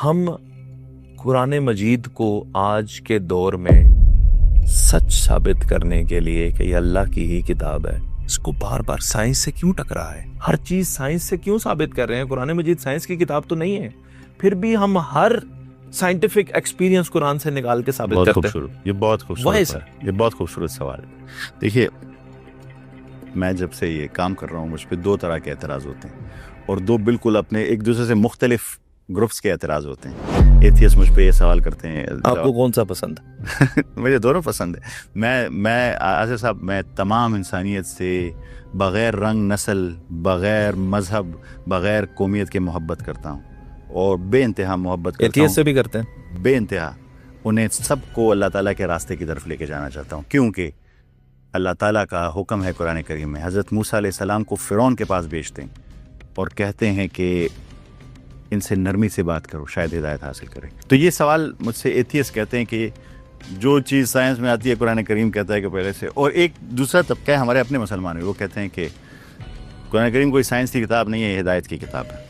ہم قرآن مجید کو آج کے دور میں سچ ثابت کرنے کے لیے کہ یہ اللہ کی ہی کتاب ہے، اس کو بار بار سائنس سے کیوں ٹکرا ہے؟ ہر چیز سائنس سے کیوں ثابت کر رہے ہیں؟ قرآن مجید سائنس کی کتاب تو نہیں ہے، پھر بھی ہم ہر سائنٹیفک ایکسپیرینس قرآن سے نکال کے ثابت کرتے ہیں۔ یہ بہت خوبصورت سوال ہے۔ دیکھیے، میں جب سے یہ کام کر رہا ہوں مجھ پہ دو طرح کے اعتراض ہوتے ہیں، اور دو بالکل اپنے ایک دوسرے سے مختلف گروپس کے اعتراض ہوتے ہیں۔ ایتھیسٹ مجھ پہ یہ سوال کرتے ہیں، آپ کو کون سا پسند ہے؟ مجھے دونوں پسند ہے۔ میں آصف صاحب، میں تمام انسانیت سے بغیر رنگ نسل، بغیر مذہب، بغیر قومیت کے محبت کرتا ہوں، اور بے انتہا محبت کرتا ہوں۔ ایتھیسٹ سے بھی کرتے ہیں؟ بے انتہا۔ انہیں سب کو اللہ تعالیٰ کے راستے کی طرف لے کے جانا چاہتا ہوں، کیونکہ اللہ تعالیٰ کا حکم ہے قرآن کریم میں، حضرت موسیٰ علیہ السلام کو فرعون کے پاس بھیجتے ہیں اور کہتے ہیں کہ ان سے نرمی سے بات کرو، شاید ہدایت حاصل کریں۔ تو یہ سوال مجھ سے ایتھیسٹ کہتے ہیں کہ جو چیز سائنس میں آتی ہے قرآن کریم کہتا ہے کہ پہلے سے، اور ایک دوسرا طبقہ ہے ہمارے اپنے مسلمان، وہ کہتے ہیں کہ قرآن کریم کوئی سائنس کی کتاب نہیں ہے، یہ ہدایت کی کتاب ہے۔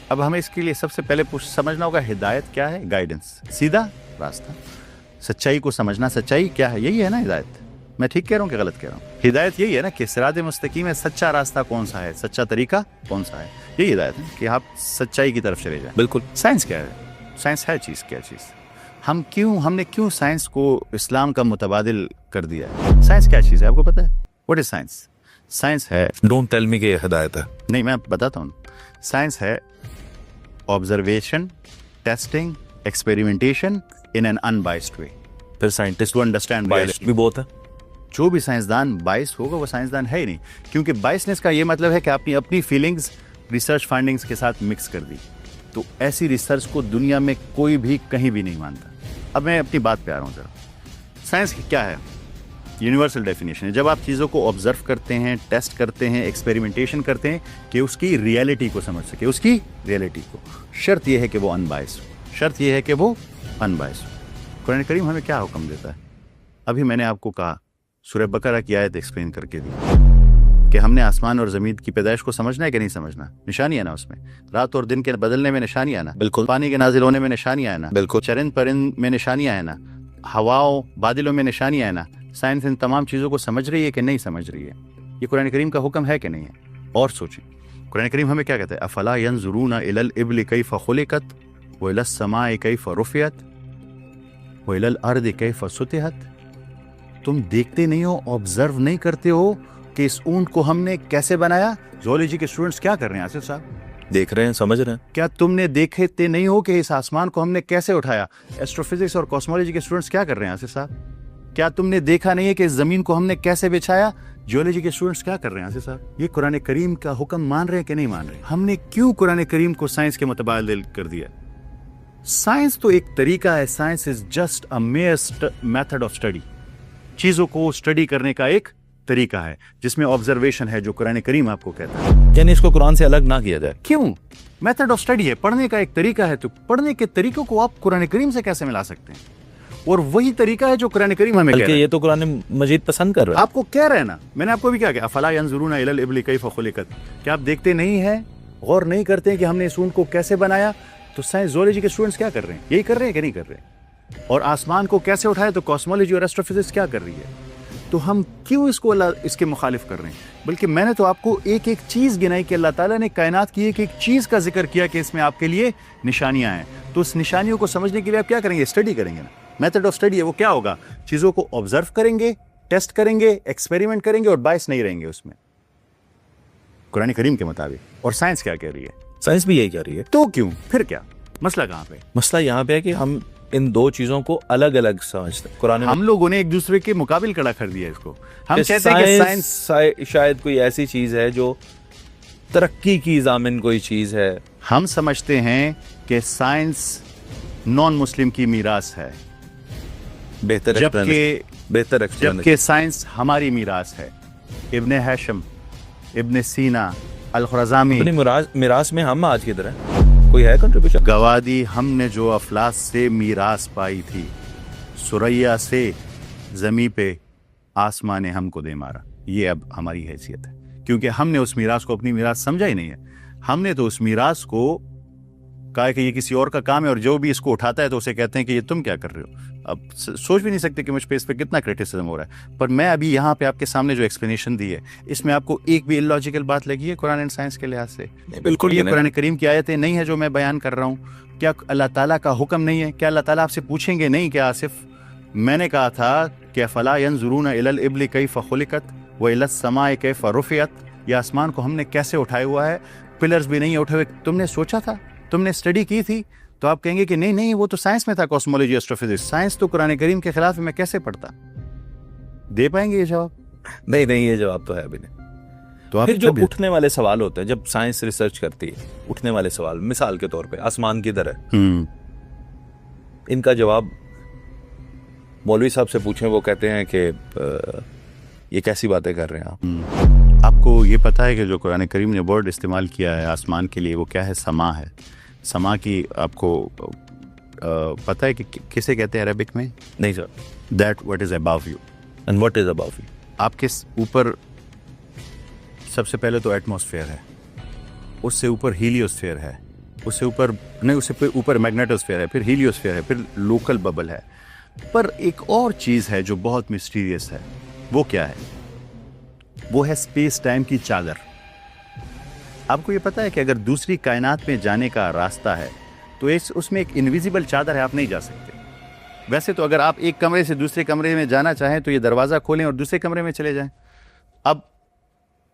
اب ہمیں اس کے لیے سب سے پہلے سمجھنا ہوگا ہدایت کیا ہے؟ گائیڈنس، سیدھا راستہ، سچائی کو سمجھنا۔ سچائی کیا ہے؟ یہی ہے نا ہدایت۔ میں ٹھیک کہہ رہا ہوں کہ غلط کہہ رہا ہوں؟ ہدایت یہی ہے نا کہ صراط مستقیم ہے، سچا راستہ کون سا ہے، سچا طریقہ کون سا ہے، یہی ہدایت ہے کہ آپ سچائی کی طرف چلے جائیں۔ بالکل۔ سائنس کیا ہے؟ سائنس ہے چیز، کیا چیز؟ ہم نے کیوں سائنس کو اسلام کا متبادل کر دیا ہے؟ سائنس کیا چیز ہے آپ کو پتہ ہے؟ What is science? سائنس ہے، ڈونٹ ٹیل می کہ یہ ہدایت ہے۔ نہیں، میں بتاتا ہوں۔ سائنس ہے observation, testing, experimentation in an unbiased way. پھر سائنٹسٹ ٹو انڈرسٹینڈ بائسڈ بھی بہت ہے۔ جو بھی سائنسدان بائس ہوگا وہ سائنسدان ہے ہی نہیں، کیونکہ بائسنس کا یہ مطلب ہے کہ آپ نے اپنی فیلنگز ریسرچ فائنڈنگز کے ساتھ مکس کر دی۔ تو ایسی ریسرچ کو دنیا میں کوئی بھی کہیں بھی نہیں مانتا۔ اب میں اپنی بات پہ آ رہا ہوں ذرا۔ سائنس کیا ہے؟ یونیورسل ڈیفینیشن ہے، جب آپ چیزوں کو آبزرو کرتے ہیں، ٹیسٹ کرتے ہیں، ایکسپیریمنٹیشن کرتے ہیں کہ اس کی ریئلٹی کو سمجھ سکے، اس کی ریئلٹی کو۔ شرط یہ ہے کہ وہ انبائس ہو، شرط یہ ہے کہ وہ انبائس ہو۔ قرآن کریم ہمیں کیا حکم دیتا ہے؟ ابھی میں نے آپ کو کہا، سورہ بقرہ کی آیت ایکسپلین کر کے دی کہ ہم نے آسمان اور زمین کی پیدائش کو سمجھنا ہے کہ نہیں سمجھنا؟ نشانی ہے نا اس میں، رات اور دن کے بدلنے میں نشانی ہے نا، بالکل، پانی کے نازل ہونے میں نشانی ہے نا، بالکل، چرند پرند میں نشانیاں ہیں نا، ہواؤں بادلوں میں نشانیاں ہیں نا۔ سائنس ان تمام چیزوں کو سمجھ رہی ہے کہ نہیں سمجھ رہی ہے؟ یہ قرآن کریم کا حکم ہے کہ نہیں ہے؟ اور سوچیں، قرآن کریم ہمیں کیا کہتا ہے؟ افلا ینظرون الی الابل کیف خلقت والی السماء کیف رفعت والی الارض کیف سطحت۔ تم دیکھتے نہیں ہو، آبزرو نہیں کرتے ہو کہ اس اونٹ کو ہم نے کیسے بنایا؟ زوالوجی کے اسٹوڈنٹس کیا کر رہے ہیں آصف صاحب؟ دیکھ رہے ہیں، سمجھ رہے ہیں۔ کیا تم نے دیکھتے نہیں ہو کہ اس آسمان کو ہم نے کیسے اٹھایا؟ ایسٹرو فزکس اور کاسمولوجی کے اسٹوڈنٹس کیا کر رہے ہیں آصف صاحب؟ کیا تم نے دیکھا نہیں ہے کہ اس زمین کو ہم نے کیسے بچھایا؟ جیولوجی کے اسٹوڈنٹس کیا کر رہے ہیں آصف صاحب؟ یہ قرآن کریم کا حکم مان رہے ہیں کہ نہیں مان رہے؟ ہم نے کیوں قرآن کریم کو سائنس کے متبادل کر دیا؟ سائنس تو ایک طریقہ ہے، science is just a mere method of study. چیزوں کو اسٹڈی کرنے کا ایک طریقہ ہے جس میں آبزرویشن ہے، جو قرآن کریم آپ کو کہتا ہے۔ یعنی اس کو قرآن سے الگ نہ کیا جائے؟ کیوں؟ میتھڈ آف اسٹڈی ہے، پڑھنے کا ایک طریقہ ہے، تو پڑھنے کے طریقوں کو آپ قرآن کریم سے کیسے ملا سکتے ہیں؟ اور وہی طریقہ ہے جو قرآن کریم ہمیں کہہ رہا ہے۔ یہ تو قرآن مجید پسند کر رہا ہے۔ آپ کو کہہ رہے ہیں نا، میں نے آپ کو بھی کیا کہ افلا ینظرون الی الابل کیف خلقت، کیا آپ دیکھتے نہیں ہیں، غور نہیں کرتے ہیں کہ ہم نے اس اونٹ کو کیسے بنایا؟ تو سائنس زوالوجی کے اسٹوڈنٹس کیا کر رہے ہیں؟ یہی کر رہے ہیں کہ نہیں کر رہے؟ اور آسمان کو کیسے اٹھایا؟ تو کاسمولوجی اور ایسٹرو فزکس کیا کر رہی ہے؟ تو ہم کیوں اس کو اس کے مخالف کر رہے ہیں؟ بلکہ میں نے تو آپ کو ایک ایک چیز گنائی کہ اللہ تعالیٰ نے کائنات کی ایک ایک چیز کا ذکر کیا کہ اس میں آپ کے لیے نشانیاں ہیں۔ تو اس نشانیوں کو سمجھنے کے لیے آپ کیا کریں گے؟ اسٹڈی کریں گے نا۔ میتھڈ آف اسٹڈی ہے، وہ کیا ہوگا؟ چیزوں کو آبزرو کریں گے، ٹیسٹ کریں گے، ایکسپیریمنٹ کریں گے، اور باعث نہیں رہیں گے اس میں، قرآن کریم کے مطابق۔ اور سائنس کیا کہہ رہی ہے؟ سائنس بھی یہی کہہ رہی ہے۔ تو کیوں؟ پھر کیا مسئلہ کہاں پہ؟ مسئلہ یہاں پہ ہے کہ ہم ان دو چیزوں کو الگ الگ سمجھتے ہیں۔ قرآن ہم لوگوں نے ایک دوسرے کے مقابل کھڑا کر دیا اس کو۔ ہم کہتے ہیں کہ سائنس شاید کوئی ایسی چیز ہے جو ترقی کی ضامن کوئی چیز ہے۔ ہم سمجھتے ہیں کہ سائنس نان مسلم کی میراث ہے، جبکہ سائنس ہماری میراث ہے۔ ابن ہاشم، ابن سینا، الخرزامی، اپنی میراث میں ہم آج کی طرح کوئی ہے کنٹریبیوشن؟ گوادی ہم نے جو افلاس سے میراث پائی تھی، سریا سے زمیں پہ آسمان نے ہم کو دے مارا، یہ اب ہماری حیثیت ہے، کیونکہ ہم نے اس میراث کو اپنی میراث سمجھا ہی نہیں ہے۔ ہم نے تو اس میراث کو کہا کہ یہ کسی اور کا کام ہے، اور جو بھی اس کو اٹھاتا ہے تو اسے کہتے ہیں کہ یہ تم کیا کر رہے ہو. اب سوچ بھی نہیں سکتے کہ مجھ پہ اس پہ کتنا کرٹیسزم ہو رہا ہے. پر میں ابھی یہاں پہ آپ کے سامنے جو ایکسپلینیشن دی ہے اس میں آپ کو ایک بھی illogical بات لگی ہے قرآن اینڈ سائنس کے لحاظ سے؟ بالکل یہ قرآن کریم کی آیتیں نہیں ہے جو میں بیان کر رہا ہوں. کیا اللہ تعالیٰ کا حکم نہیں ہے؟ کیا اللہ تعالیٰ آپ سے پوچھیں گے نہیں کیا آصف؟ میں نے کہا تھا کہ فلا ينظرون الى الابل كيف خلقت والى السماء كيف رفعت. یہ آسمان کو ہم نے کیسے اٹھایا ہوا ہے، پلرز بھی نہیں اٹھے ہوئے. تم نے سوچا تھا، تم نے اسٹڈی کی تھی؟ تو آپ کہیں گے کہ نہیں نہیں وہ تو سائنس میں تھا، کاسمولوجی ایسٹروفزکس. سائنس تو قرآن کریم کے خلاف میں کیسے پڑھتا؟ دے پائیں گے یہ جواب؟ نہیں، یہ جواب تو ہے ابھی نہیں. تو پھر جو اٹھنے والے سوال ہوتے ہیں جب سائنس ریسرچ کرتی ہے، اٹھنے والے سوال مثال کے طور پہ آسمان کدھر ہے، ان کا جواب مولوی صاحب سے پوچھیں، وہ کہتے ہیں کہ یہ کیسی باتیں کر رہے ہیں آپ. آپ کو یہ پتہ ہے کہ جو قرآن کریم نے ورڈ استعمال کیا ہے آسمان کے لیے وہ کیا ہے؟ سما ہے. سما کی آپ کو پتہ ہے کہ کسے کہتے ہیں عربک میں؟ نہیں sir. That what is about you. And what is about you? آپ کے اوپر سب سے پہلے تو ایٹماسفیئر ہے، اس سے اوپر ہیلیوسفیئر ہے، اس سے اوپر نہیں، اس سے اوپر میگنیٹوسفیئر ہے، پھر ہیلیوسفیئر ہے، پھر لوکل ببل ہے. پر ایک اور چیز ہے جو بہت مسٹیریس ہے. وہ کیا ہے؟ وہ ہے اسپیس ٹائم کی چادر. آپ کو یہ پتہ ہے کہ اگر دوسری کائنات میں جانے کا راستہ ہے تو اس میں ایک انویزیبل چادر ہے، آپ نہیں جا سکتے. ویسے تو اگر آپ ایک کمرے سے دوسرے کمرے میں جانا چاہیں تو یہ دروازہ کھولیں اور دوسرے کمرے میں چلے جائیں.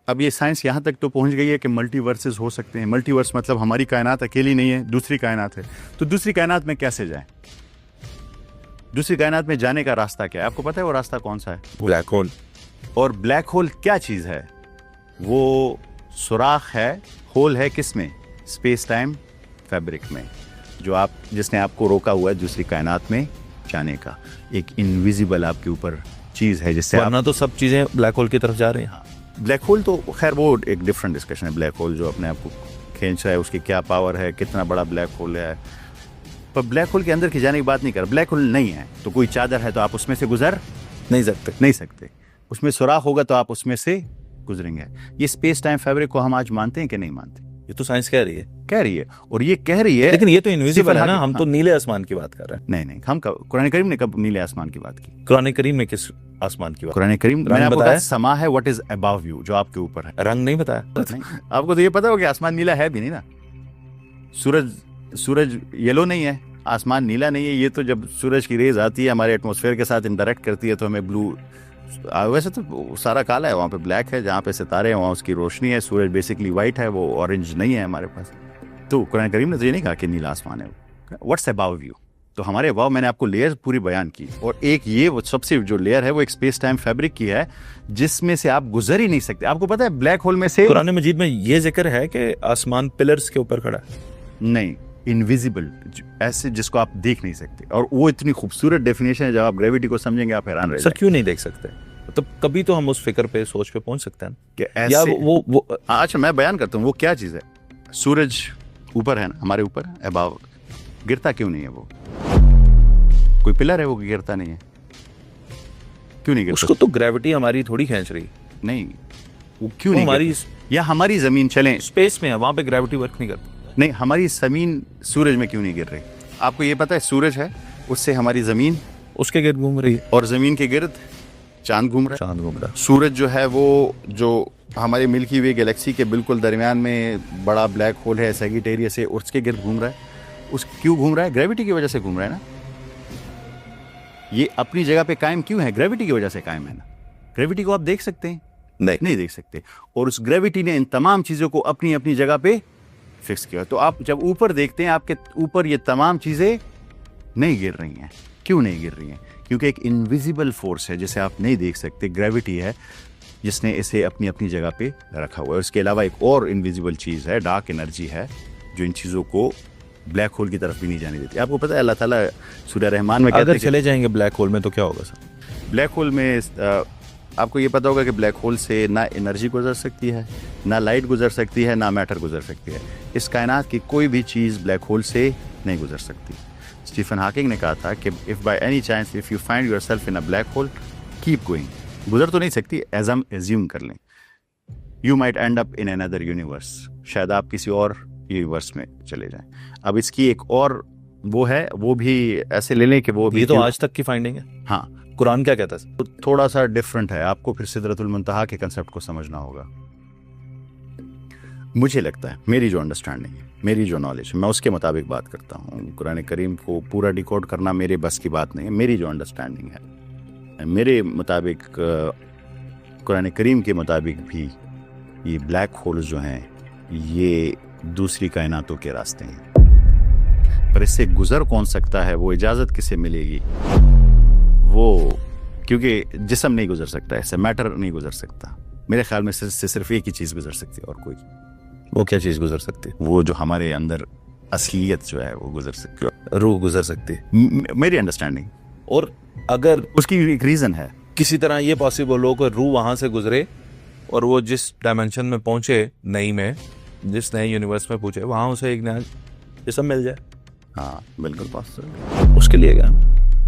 اب یہ سائنس یہاں تک تو پہنچ گئی ہے کہ ملٹی ورسز ہو سکتے ہیں. ملٹی ورس مطلب ہماری کائنات اکیلی نہیں ہے، دوسری کائنات ہے. تو دوسری کائنات میں کیسے جائیں؟ دوسری کائنات میں جانے کا راستہ کیا ہے؟ آپ کو پتہ ہے وہ راستہ کون سا ہے؟ Black hole. اور بلیک ہول کیا چیز ہے؟ وہ سوراخ ہے. ہول ہے کس میں؟ اسپیس ٹائم فیبرک میں، جس نے آپ کو روکا ہوا ہے دوسری کائنات میں جانے کا. ایک انویزیبل آپ کے اوپر چیز ہے جس سے ورنہ تو سب چیزیں بلیک ہول کی طرف جا رہی ہیں. بلیک ہول تو خیر وہ ایک ڈفرینٹ ڈسکشن ہے. بلیک ہول جو اپنے آپ کو کھینچ رہا ہے، اس کی کیا پاور ہے، کتنا بڑا بلیک ہول ہے. پر بلیک ہول کے اندر کی جانے کی بات نہیں کر. بلیک ہول نہیں ہے تو کوئی چادر ہے تو آپ اس میں سے گزر نہیں سکتے. اس میں سوراخ ہوگا تو آپ اس میں سے گزریں گے. یہ اسپیس ٹائم فیبرک کو ہم آج مانتے ہیں کہ نہیں مانتے؟ یہ تو سائنس کہہ رہی ہے اور یہ کہہ رہی ہے، لیکن یہ تو انویزیبل ہے نا. ہم تو نیلے آسمان کی بات کر رہے ہیں. نہیں ہم قرآن کریم نے کب نیلے آسمان کی بات کی؟ قرآن کریم میں کس آسمان کی بات؟ قرآن کریم میں نے آپ کو کہا سما ہے واٹ از اباو یو، جو آپ کے اوپر ہے. رنگ نہیں بتایا آپ کو تو یہ پتا ہو کہ آسمان نیلا ہے بھی نہیں نا. سورج یلو نہیں ہے، آسمان نیلا نہیں ہے. یہ تو جب سورج کی ریز آتی ہے ہمارے ایٹماسفیئر کے ساتھ انٹریکٹ کرتی ہے تو ہمیں بلو، ویسے تو سارا کالا ہے، وہاں پہ بلیک ہے. جہاں پہ ستارے ہیں وہاں اس کی روشنی ہے. سورج بیسکلی وائٹ ہے، وہ اورنج نہیں ہے ہمارے پاس. تو قرآن کریم نے تو یہ نہیں کہا کہ نیلا آسمان ہے. What's اباو you? تو ہمارے اباو میں نے آپ کو لیئر پوری بیان کی، اور ایک یہ وہ سب سے جو لیئر ہے وہ ایک اسپیس ٹائم فیبرک کی ہے جس میں سے آپ گزر ہی نہیں سکتے. آپ کو پتا ہے بلیک ہول میں سے قرآن مجید میں یہ ذکر ہے کہ آسمان پلرز کے اوپر کھڑا ہے. نہیں، انویزیبل، ایسے جس کو آپ دیکھ نہیں سکتے. اور وہ اتنی خوبصورت ڈیفینیشن ہے، جب آپ گریویٹی کو سمجھیں گے آپ حیران رہ جائیں. سر کیوں نہیں دیکھ سکتے؟ تو کبھی تو ہم اس فکر پہ، سوچ پہ پہنچ سکتے ہیں کہ یا وہ اچھا میں بیان کرتا ہوں وہ کیا چیز ہے. سورج اوپر ہے نا، ہمارے اوپر اباو، گرتا کیوں نہیں ہے؟ وہ کوئی پلر ہے وہ گرتا نہیں ہے؟ کیوں نہیں گرتا؟ اس کو تو گریوٹی ہماری تھوڑی کھینچ رہی. نہیں، وہ کیوں نہیں ہماری یا ہماری زمین چلیں اسپیس میں ہے، وہاں پہ گریوٹی ورک نہیں کرتی. نہیں، ہماری زمین سورج میں کیوں نہیں گر رہی؟ آپ کو یہ پتا ہے سورج ہے، اس سے ہماری زمین اس کے گرد گھوم رہی ہے، اور زمین کے گرد چاند گھوم رہا ہے. سورج جو ہے وہ جو ہمارے ملکی وے گلیکسی کے بالکل درمیان میں بڑا بلیک ہول ہے سیگیٹیریس سے، اس کے گرد گھوم رہا ہے. اس کیوں گھوم رہا ہے؟ گریوٹی کی وجہ سے گھوم رہا ہے نا. یہ اپنی جگہ پہ قائم کیوں ہے؟ گریوٹی کی وجہ سے قائم ہے نا. گریوٹی کو آپ دیکھ سکتے ہیں؟ نہیں دیکھ سکتے. اور اس گریوٹی نے ان تمام چیزوں کو اپنی اپنی جگہ پہ فکس کیا. تو آپ جب اوپر دیکھتے ہیں آپ کے اوپر یہ تمام چیزیں نہیں گر رہی ہیں. کیوں نہیں گر رہی ہیں؟ کیونکہ ایک انویزیبل فورس ہے جسے آپ نہیں دیکھ سکتے، گریوٹی ہے جس نے اسے اپنی اپنی جگہ پہ رکھا ہوا ہے. اس کے علاوہ ایک اور انویزیبل چیز ہے، ڈارک انرجی ہے، جو ان چیزوں کو بلیک ہول کی طرف بھی نہیں جانے دیتی. آپ کو پتہ ہے اللہ تعالیٰ سورہ رحمان میں اگر چلے جائیں گے بلیک ہول میں تو کیا ہوگا سر؟ بلیک ہول میں آپ کو یہ پتا ہوگا کہ بلیک ہول سے نہ انرجی گزر سکتی ہے، نہ لائٹ گزر سکتی ہے، نہ میٹر گزر سکتی ہے. اس کائنات کی کوئی بھی چیز بلیک ہول سے نہیں گزر سکتی. اسٹیفن ہاکنگ نے کہا تھا کہ if by any chance if you find yourself in a black hole keep going. گزر تو نہیں سکتی، ایزیوم کر لیں. You might end up in another universe. شاید آپ کسی اور یونیورس میں چلے جائیں. اب اس کی ایک اور وہ ہے, وہ بھی ایسے لے لیں کہ وہ بھی یہ تو آج تک کی فائنڈنگ ہے. ہاں, قرآن کیا کہتا ہے؟ تھوڑا سا ڈفرنٹ ہے. آپ کو پھر سدرۃ المنتہا کے کنسیپٹ کو سمجھنا ہوگا. مجھے لگتا ہے, میری جو انڈرسٹینڈنگ ہے, میری جو نالج ہے, میں اس کے مطابق بات کرتا ہوں. قرآن کریم کو پورا ڈیکوڈ کرنا میرے بس کی بات نہیں ہے. میری جو انڈرسٹینڈنگ ہے, میرے مطابق قرآن کریم کے مطابق بھی یہ بلیک ہولز جو ہیں یہ دوسری کائناتوں کے راستے ہیں. پر اس سے گزر کون سکتا ہے, وہ اجازت کسے ملے گی, وہ کیونکہ جسم نہیں گزر سکتا, ایسے میٹر نہیں گزر سکتا. میرے خیال میں صرف ایک ہی چیز گزر سکتی ہے, اور کوئی. وہ کیا چیز گزر سکتی ہے؟ وہ جو ہمارے اندر اصلیت جو ہے وہ گزر سکتی ہے, روح گزر سکتی ہے, میری انڈرسٹینڈنگ. اور اگر اس کی ایک ریزن ہے, کسی طرح یہ پاسبل ہو کہ روح وہاں سے گزرے اور وہ جس ڈائمینشن میں پہنچے, نئی میں, جس نئے یونیورس میں پہنچے, وہاں اسے ایک نیا جسم مل جائے. ہاں بالکل پاسبل. اس کے لیے کیا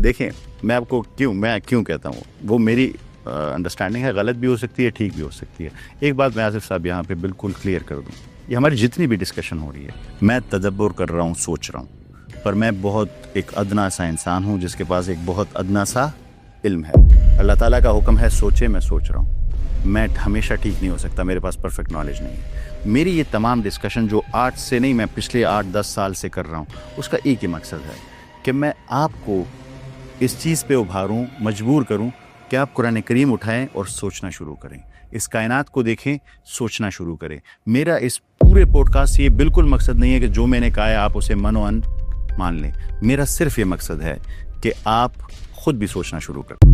دیکھیں, میں آپ کو کیوں کہتا ہوں, وہ میری انڈرسٹینڈنگ ہے. غلط بھی ہو سکتی ہے, ٹھیک بھی ہو سکتی ہے. ایک بات میں آصف صاحب یہاں پہ بالکل کلیئر کر دوں, یہ ہماری جتنی بھی ڈسکشن ہو رہی ہے, میں تدبر کر رہا ہوں, سوچ رہا ہوں, پر میں بہت ایک ادنا سا انسان ہوں جس کے پاس ایک بہت ادنا سا علم ہے. اللہ تعالیٰ کا حکم ہے سوچے, میں سوچ رہا ہوں. میں ہمیشہ ٹھیک نہیں ہو سکتا, میرے پاس پرفیکٹ نالج نہیں ہے. میری یہ تمام ڈسکشن جو آج سے نہیں, میں پچھلے 8-10 سال سے کر رہا ہوں, اس کا ایک ہی مقصد ہے کہ میں آپ کو اس چیز پہ ابھاروں, مجبور کروں کہ آپ قرآن کریم اٹھائیں اور سوچنا شروع کریں, اس کائنات کو دیکھیں, سوچنا شروع کریں. میرا اس پورے پوڈ کاسٹ سے یہ بالکل مقصد نہیں ہے کہ جو میں نے کہا ہے آپ اسے من و ان مان لیں. میرا صرف یہ مقصد ہے کہ آپ خود بھی سوچنا شروع کریں.